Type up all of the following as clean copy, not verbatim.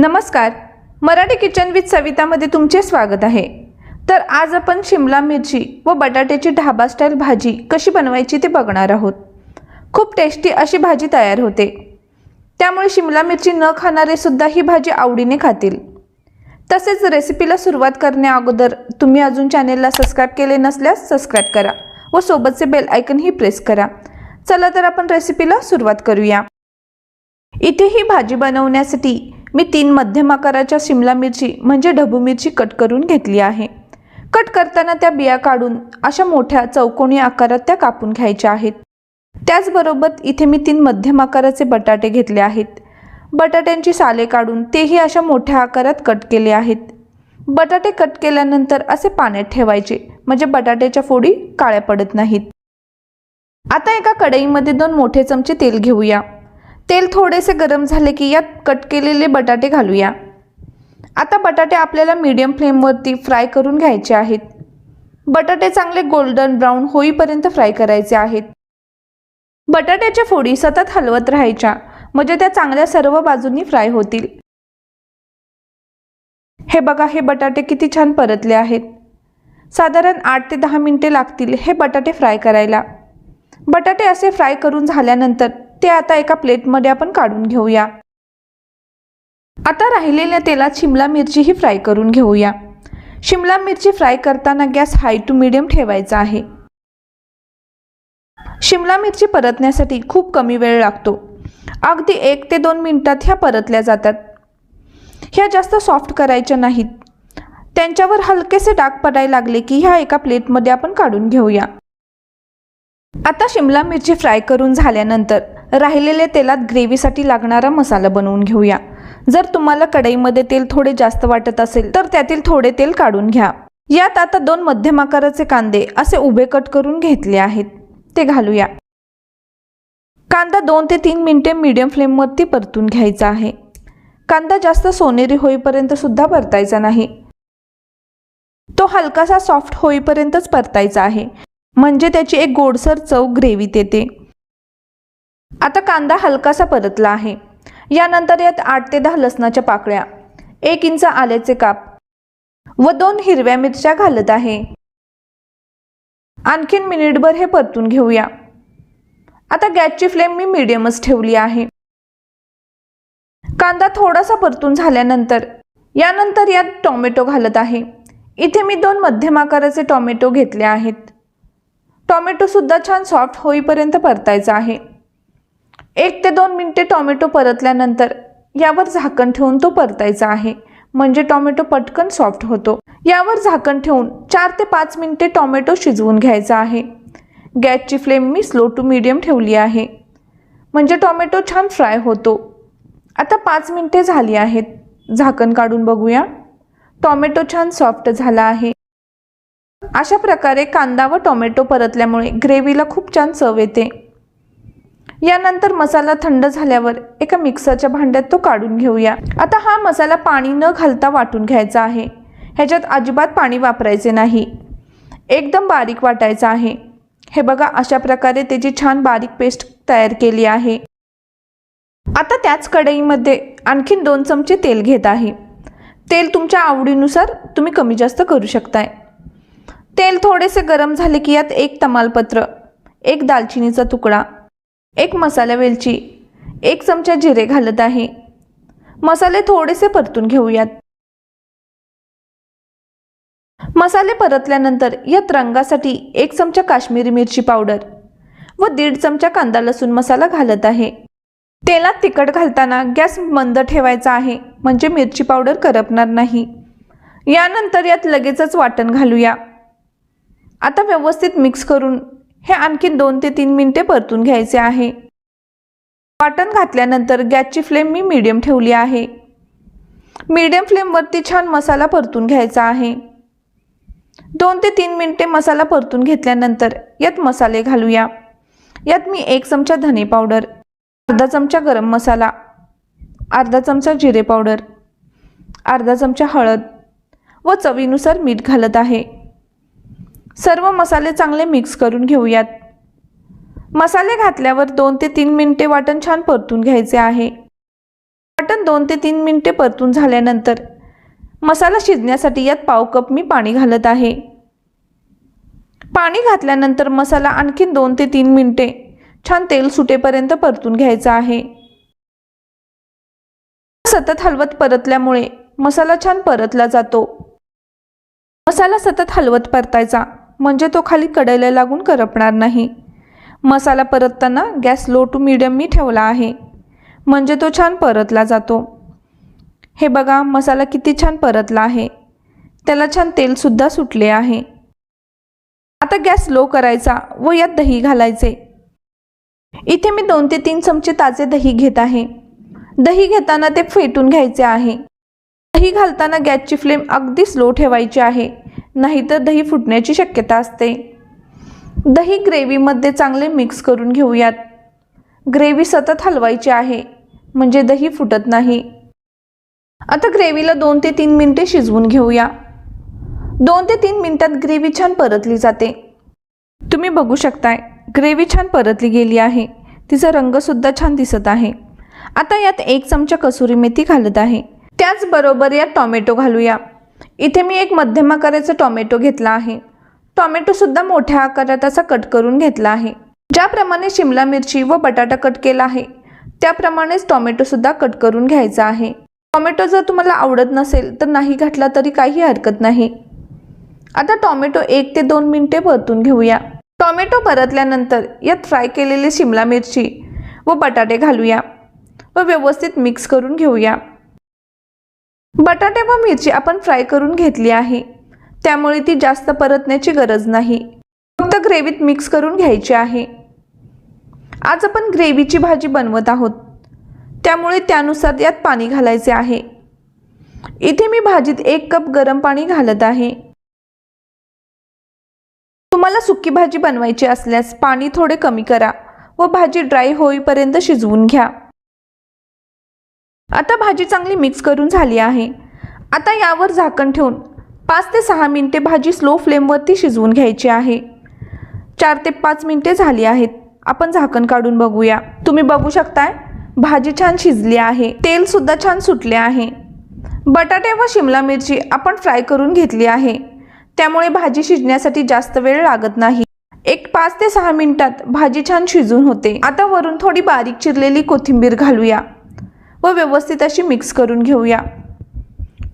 नमस्कार, Marathi kitchen with सवितामध्ये तुमचे स्वागत आहे। तर आज आपण शिमला मिरची व बटाट्याची ढाबा स्टाईल भाजी कशी बनवायची ते बघणार आहोत। खूप टेस्टी अशी भाजी तयार होते, त्यामुळे शिमला मिरची न खाणारे सुद्धा ही भाजी आवडीने खातील। तसेच रेसिपीला सुरुवात करण्या अगोदर तुम्ही अजून चॅनेलला सबस्क्राइब केले नसल्यास सबस्क्राइब करा व सोबतचे बेल आयकन ही प्रेस करा। चला तर आपण रेसिपीला सुरुवात करूया। इथे ही भाजी बनवण्यासाठी मी 3 मध्यम आकाराच्या शिमला मिरची म्हणजे ढबू मिरची कट करून घेतली आहे। कट करताना त्या बिया काढून अशा मोठ्या चौकोनी आकारात त्या कापून घ्यायच्या आहेत। त्याचबरोबर इथे मी 3 मध्यम आकाराचे बटाटे घेतले आहेत। बटाट्यांची साले काढून तेही अशा मोठ्या आकारात कट केले आहेत। बटाटे कट केल्यानंतर असे पाण्यात ठेवायचे, म्हणजे बटाट्याच्या फोडी काळ्या पडत नाहीत। आता एका कढईमध्ये 2 मोठे चमचे तेल घेऊया। तेल थोडेसे गरम झाले की यात कट केलेले बटाटे घालूया। आता बटाटे आपल्याला मीडियम फ्लेमवरती फ्राय करून घ्यायचे आहेत। बटाटे चांगले गोल्डन ब्राउन होईपर्यंत फ्राय करायचे आहेत। बटाट्याच्या फोडी सतत हलवत राहायच्या, म्हणजे त्या चांगल्या सर्व बाजूंनी फ्राय होतील। हे बघा, हे बटाटे किती छान परतले आहेत। साधारण 8 ते 10 मिनिटे लागतील हे बटाटे फ्राय करायला। बटाटे असे फ्राय करून झाल्यानंतर ते आता एका प्लेटमध्ये आपण काढून घेऊया। आता राहिलेल्या तेलात शिमला मिरची ही फ्राय करून घेऊया। शिमला मिरची फ्राय करताना गॅस हाय टू मीडियम ठेवायचा आहे। शिमला मिरची परतण्यासाठी खूप कमी वेळ लागतो, अगदी 1 ते 2 मिनिटात ह्या परतल्या जातात। ह्या जास्त सॉफ्ट करायच्या नाहीत। त्यांच्यावर हलकेसे डाग पडायला लागले की ह्या एका प्लेटमध्ये आपण काढून घेऊया। आता शिमला मिरची फ्राय करून झाल्यानंतर राहिलेल्या तेलात ग्रेव्हीसाठी लागणारा मसाला बनवून घेऊया। जर तुम्हाला कढईमध्ये तेल थोडे जास्त वाटत असेल तर त्यातील थोडे तेल काढून घ्या। यात आता 2 मध्यम आकाराचे कांदे असे उभे कट करून घेतले आहेत, ते घालूया। कांदा 2 ते 3 मिनिटे मीडियम फ्लेमवरती परतून घ्यायचा आहे। कांदा जास्त सोनेरी होईपर्यंत सुद्धा परतायचा नाही, तो हलकासा सॉफ्ट होईपर्यंतच परतायचा आहे, म्हणजे त्याची एक गोडसर चव ग्रेव्हीत येते। आता कांदा हलकासा परतला आहे। यानंतर यात 8 ते 10 लसणाच्या पाकळ्या, 1 इंच आल्याचे काप व 2 हिरव्या मिरच्या घालत आहे। आणखीन मिनिटभर हे परतून घेऊया। आता गॅसची फ्लेम मी मीडियमच ठेवली आहे। कांदा थोडासा परतून झाल्यानंतर यानंतर यात टोमॅटो घालत आहे। इथे मी 2 मध्यम आकाराचे टोमॅटो घेतले आहेत। टोमॅटो सुद्धा छान सॉफ्ट होईपर्यंत परतायचा आहे। 1 ते 2 मिनिटे टोमॅटो परतल्यानंतर यावर झाकण ठेवून तो परतायचा आहे, म्हणजे टोमॅटो पटकन सॉफ्ट होतो। यावर झाकण ठेवून 4 ते 5 मिनिटे टोमॅटो शिजवून घ्यायचा आहे। गॅसची फ्लेम मी स्लो टू मीडियम ठेवली आहे, म्हणजे टोमॅटो छान फ्राय होतो। आता 5 मिनिटे झाली आहेत, झाकण काढून बघूया। टोमॅटो छान सॉफ्ट झाला आहे। अशा प्रकारे कांदा व टोमॅटो परतल्यामुळे ग्रेव्हीला खूप छान चव येते। यानंतर मसाला थंड झाल्यावर एका मिक्सरच्या भांड्यात तो काढून घेऊया। आता हा मसाला पाणी न घालता वाटून घ्यायचा आहे। ह्याच्यात अजिबात पाणी वापरायचे नाही, एकदम बारीक वाटायचा आहे। हे बघा, अशा प्रकारे त्याची छान बारीक पेस्ट तयार केली आहे। आता त्याच कढईमध्ये आणखीन 2 चमचे तेल घेत आहे। तेल तुमच्या आवडीनुसार तुम्ही कमी जास्त करू शकताय। तेल थोडेसे गरम झाले की यात 1 तमालपत्र, 1 दालचिनीचा तुकडा, 1 मसाला वेलची, 1 चमचा जिरे घालत आहे। मसाले थोडेसे परतून घेऊयात। मसाले परतल्यानंतर यात रंगासाठी 1 चमचा काश्मीरी मिरची पावडर व 1.5 चमचा कांदा लसूण मसाला घालत आहे। तेलात तिखट घालताना गॅस मंद ठेवायचा आहे, म्हणजे मिरची पावडर करपणार नाही। यानंतर यात लगेचच वाटण घालूया। आता व्यवस्थित मिक्स करून हे आणखीन 2 ते 3 मिनिटे परतून घ्यायचे आहे। वाटण घातल्यानंतर गॅसची फ्लेम मी मीडियम ठेवली आहे। मीडियम फ्लेमवरती छान मसाला परतून घ्यायचा आहे। 2 ते 3 मिनिटे मसाला परतून घेतल्यानंतर यात मसाले घालूया। यात मी 1 चमचा धने पावडर, अर्धा चमचा गरम मसाला, अर्धा चमचा जिरे पावडर, अर्धा चमचा हळद व चवीनुसार मीठ घालत आहे। सर्व मसाले चांगले मिक्स करून घेऊयात। मसाले घातल्यावर 2 ते 3 मिनिटे वाटण छान परतून घ्यायचे आहे। मटण 2 ते 3 मिनिटे परतून झाल्यानंतर मसाला शिजण्यासाठी यात पाव कप मी पाणी घालत आहे। पाणी घातल्यानंतर मसाला आणखीन 2 ते 3 मिनिटे छान तेल सुटेपर्यंत परतून घ्यायचा आहे। सतत हलवत परतल्यामुळे मसाला छान परतला जातो। मसाला सतत हलवत परतायचा म्हणजे तो खाली कढईला लागून करपणार नाही। मसाला परतताना गॅस लो टू मीडियम मी ठेवला आहे म्हणजे तो छान परतला जातो। हे बघा मसाला किती छान परतला आहे, त्याला छान तेल सुद्धा सुटले आहे। आता गॅस लो करायचा व यात दही घालायचे। इथे मी 2 ते 3 चमचे ताजे दही घेत आहे। दही घेताना ते फेटून घ्यायचे आहे। दही घालताना गॅसची फ्लेम अगदी स्लो ठेवायची आहे, नाहीतर दही फुटण्याची शक्यता असते। दही ग्रेव्हीमध्ये चांगले मिक्स करून घेऊयात। ग्रेव्ही सतत हलवायची आहे म्हणजे दही फुटत नाही। आता ग्रेव्हीला 2 ते 3 मिनिटे शिजवून घेऊया। 2 ते 3 मिनिटात ग्रेव्ही छान परतली जाते। तुम्ही बघू शकताय ग्रेव्ही छान परतली गेली आहे, तिचा रंग सुद्धा छान दिसत आहे। आता यात 1 चमचा कसुरी मेथी घालत आहे। त्याचबरोबर यात टोमॅटो घालूया। इथे मी एक मध्यम आकाराचा टोमॅटो घेतला आहे। टोमॅटो सुद्धा मोठ्या आकारात असा कट करून घेतला आहे। ज्याप्रमाणे शिमला मिरची व बटाटा कट केला आहे त्याप्रमाणेच टोमॅटो सुद्धा कट करून घ्यायचा आहे। टोमॅटो जर तुम्हाला आवडत नसेल तर नाही घातला तरी काही हरकत नाही। आता टोमॅटो 1 ते 2 मिनिटे परतून घेऊया। टोमॅटो परतल्यानंतर यात फ्राय केलेली शिमला मिरची व बटाटे घालूया व व्यवस्थित मिक्स करून घेऊया। बटाटे व मिरची आपण फ्राय करून घेतली आहे, त्यामुळे ती जास्त परतण्याची गरज नाही, फक्त ग्रेव्हीत मिक्स करून घ्यायची आहे। आज आपण ग्रेव्हीची भाजी बनवत आहोत, त्यामुळे त्यानुसार यात पाणी घालायचे आहे। इथे मी भाजीत 1 कप गरम पाणी घालत आहे। तुम्हाला सुकी भाजी बनवायची असल्यास पाणी थोडे कमी करा व भाजी ड्राय होईपर्यंत शिजवून घ्या। आता भाजी चांगली मिक्स करून झाली आहे। आता यावर झाकण ठेवून 5 ते 6 मिनिटे भाजी स्लो फ्लेमवरती शिजवून घ्यायची आहे। 4 ते 5 मिनिटे झाली आहेत। आपण झाकण काढून बघूया। तुम्ही बघू शकताय भाजी छान शिजली आहे, तेल सुद्धा छान सुटले आहे। बटाटे व शिमला मिरची आपण फ्राय करून घेतली आहे, त्यामुळे भाजी शिजण्यासाठी जास्त वेळ लागत नाही। 5 ते 6 मिनिटात भाजी छान शिजून होते। आता वरून थोडी बारीक चिरलेली कोथिंबीर घालूया व व्यवस्थित अशी मिक्स करून घेऊया।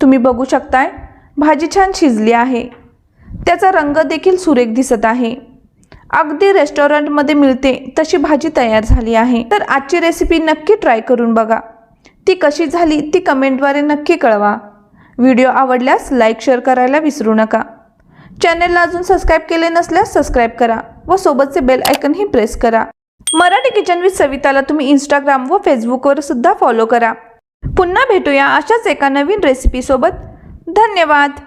तुम्ही बघू शकताय भाजी छान शिजली आहे, त्याचा रंग देखील सुरेख दिसत आहे। अगदी रेस्टॉरंटमध्ये मिळते तशी भाजी तयार झाली आहे। तर आजची रेसिपी नक्की ट्राय करून बघा। ती कशी झाली ती कमेंटद्वारे नक्की कळवा। व्हिडिओ आवडल्यास लाईक शेअर करायला विसरू नका। चॅनलला अजून सबस्क्राईब केले नसल्यास सबस्क्राईब करा व सोबतचे बेल आयकॉनही प्रेस करा। मराठी किचन विथ सविताला तुम्ही इंस्टाग्राम व फेसबुकवर सुद्धा फॉलो करा। पुन्हा भेटूया अशाच एका नवीन रेसिपी सोबत। धन्यवाद।